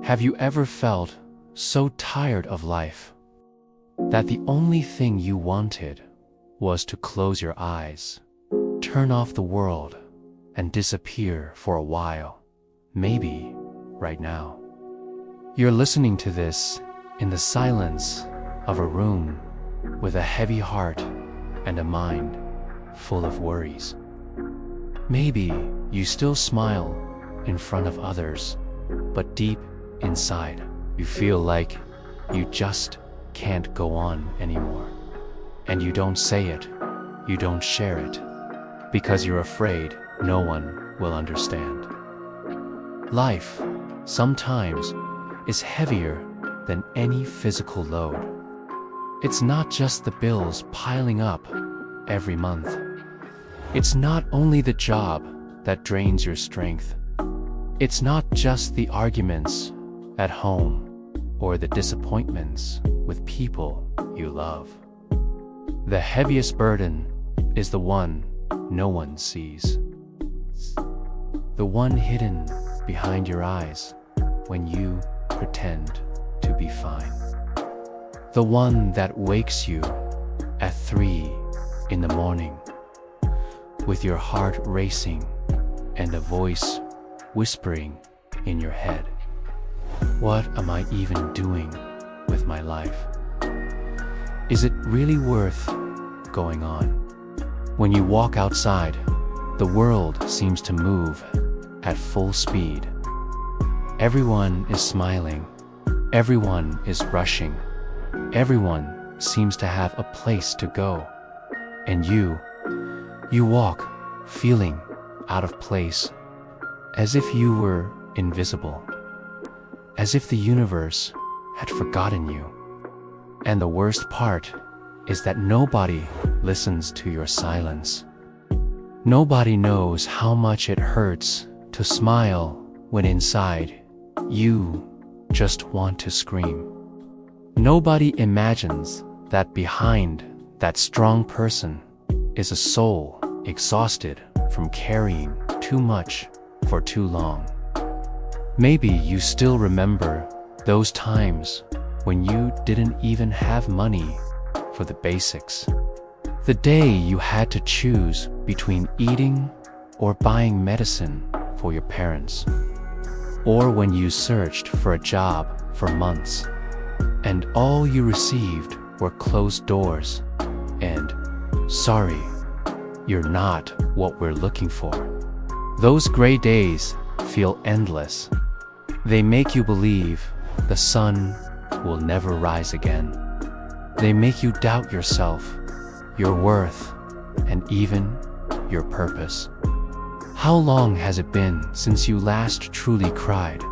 Have you ever felt so tired of life that the only thing you wanted was to close your eyes, turn off the world, and disappear for a while? Maybe right now. You're listening to this in the silence of a room with a heavy heart and a mind full of worries. Maybe you still smile in front of others, but deep inside, you feel like you just can't go on anymore. And you don't say it, you don't share it, because you're afraid no one will understand. Life, sometimes, is heavier than any physical load. It's not just the bills piling up every month. It's not only the job that drains your strength. It's not just the arguments at home or the disappointments with people you love. The heaviest burden is the one no one sees. The one hidden behind your eyes when you pretend to be fine. The one that wakes you at 3 in the morning with your heart racing and a voice whispering in your head, "What am I even doing with my life? Is it really worth going on?" When you walk outside, the world seems to move at full speed. Everyone is smiling, everyone is rushing, everyone seems to have a place to go. And you walk feeling out of place, as if you were invisible, as if the universe had forgotten you. And the worst part is that nobody listens to your silence. Nobody knows how much it hurts to smile when inside you just want to scream. Nobody imagines that behind that strong person is a soul exhausted from carrying too much for too long. Maybe you still remember those times when you didn't even have money for the basics. The day you had to choose between eating or buying medicine for your parents. Or when you searched for a job for months, and all you received were closed doors and, "Sorry, you're not what we're looking for." Those gray days feel endless. They make you believe the sun will never rise again. They make you doubt yourself, your worth, and even your purpose. How long has it been since you last truly cried?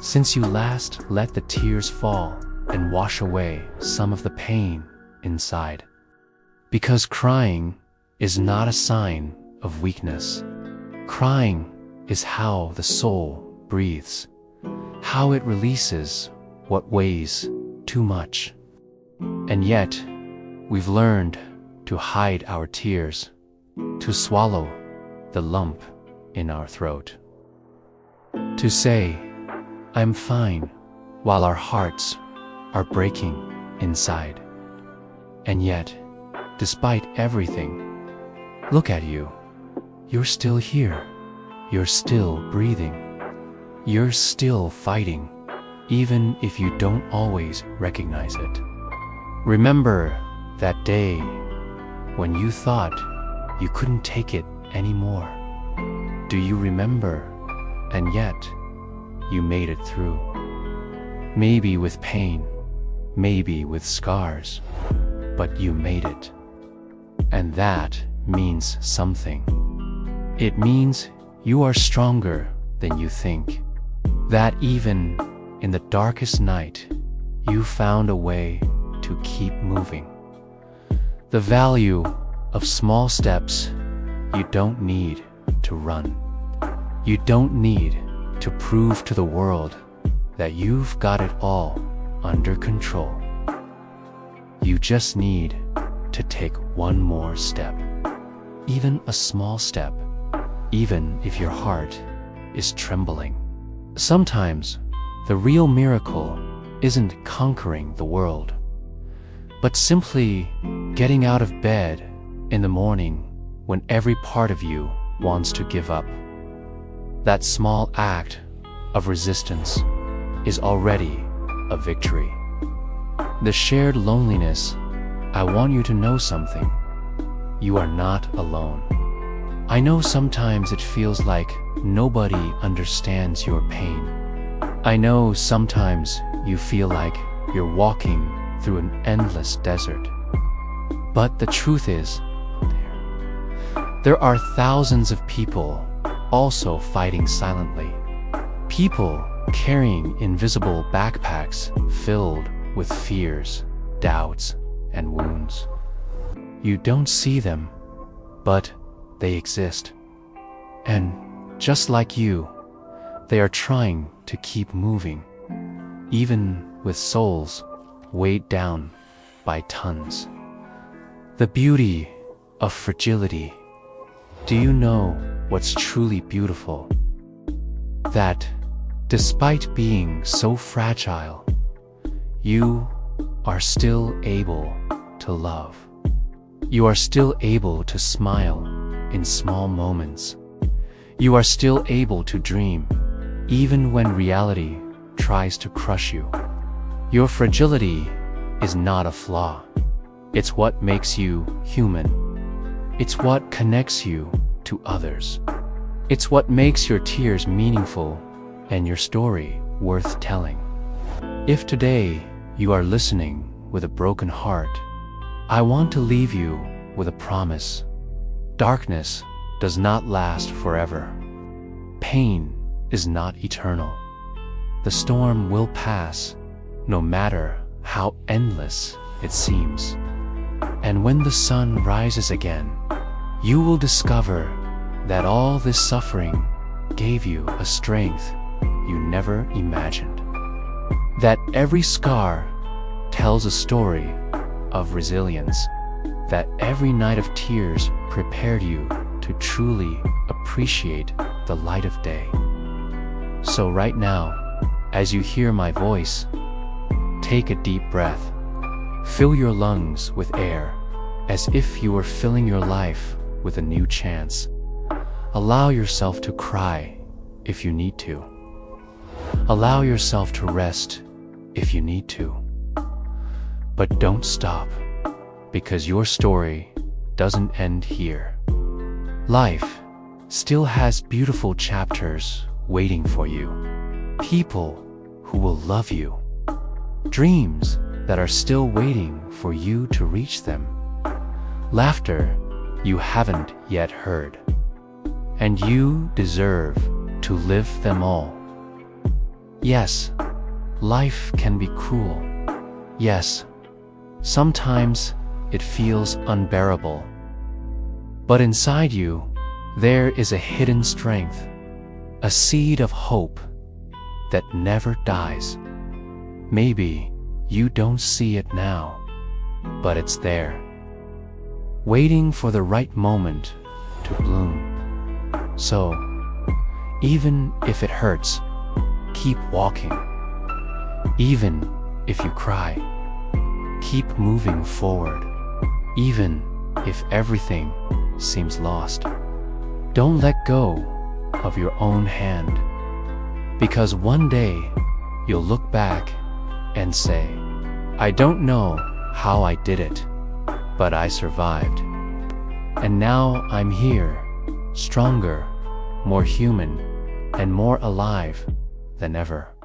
Since you last let the tears fall and wash away some of the pain inside? Because crying is not a sign of weakness. Crying is how the soul breathes, how it releases what weighs too much. And yet, we've learned to hide our tears, to swallow the lump in our throat, to say, "I'm fine," while our hearts are breaking inside. And yet, despite everything, look at you. You're still here. You're still breathing. You're still fighting, even if you don't always recognize it. Remember that day when you thought you couldn't take it anymore? Do you remember? And yet, you made it through. Maybe with pain, maybe with scars, but you made it. And that means something. It means you are stronger than you think. That even in the darkest night, you found a way to keep moving. The value of small steps. You don't need to run. You don't need to prove to the world that you've got it all under control. You just need to take one more step. Even a small step, even if your heart is trembling. Sometimes The real miracle isn't conquering the world, but simply getting out of bed in the morning when every part of you wants to give up. That small act of resistance is already a victory. The shared loneliness, I want you to know something. You are not alone. I know sometimes it feels like nobody understands your pain. I know sometimes you feel like you're walking through an endless desert. But the truth is, there are thousands of people also fighting silently. People carrying invisible backpacks filled with fears, doubts, and wounds. You don't see them, but they exist. And just like you, they are trying to keep moving, even with souls weighed down by tons. The beauty of fragility. Do you know what's truly beautiful? That despite being so fragile, you are still able to love. You are still able to smile in small moments. You are still able to dream, even when reality tries to crush you. Your fragility is not a flaw. It's what makes you human. It's what connects you to others. It's what makes your tears meaningful and your story worth telling. If today you are listening with a broken heart, I want to leave you with a promise. Darkness does not last forever. Pain is not eternal. The storm will pass, no matter how endless it seems. And when the sun rises again, you will discover that all this suffering gave you a strength you never imagined. That every scar tells a story of resilience. That every night of tears prepared you to truly appreciate the light of day. So right now, as you hear my voice, take a deep breath. Fill your lungs with air, as if you were filling your life with a new chance. Allow yourself to cry if you need to. Allow yourself to rest if you need to. But don't stop, because your story doesn't end here. Life still has beautiful chapters waiting for you. People who will love you. Dreams that are still waiting for you to reach them. Laughter you haven't yet heard. And you deserve to live them all. Yes, life can be cruel. Yes, sometimes it feels unbearable. But inside you, there is a hidden strength, a seed of hope that never dies. Maybe you don't see it now, but it's there, waiting for the right moment to bloom. So, even if it hurts, keep walking. Even if you cry, keep moving forward. Even if everything seems lost, don't let go of your own hand. Because one day, you'll look back and say, I don't know how I did it, but I survived. And now I'm here, stronger, more human, and more alive than ever.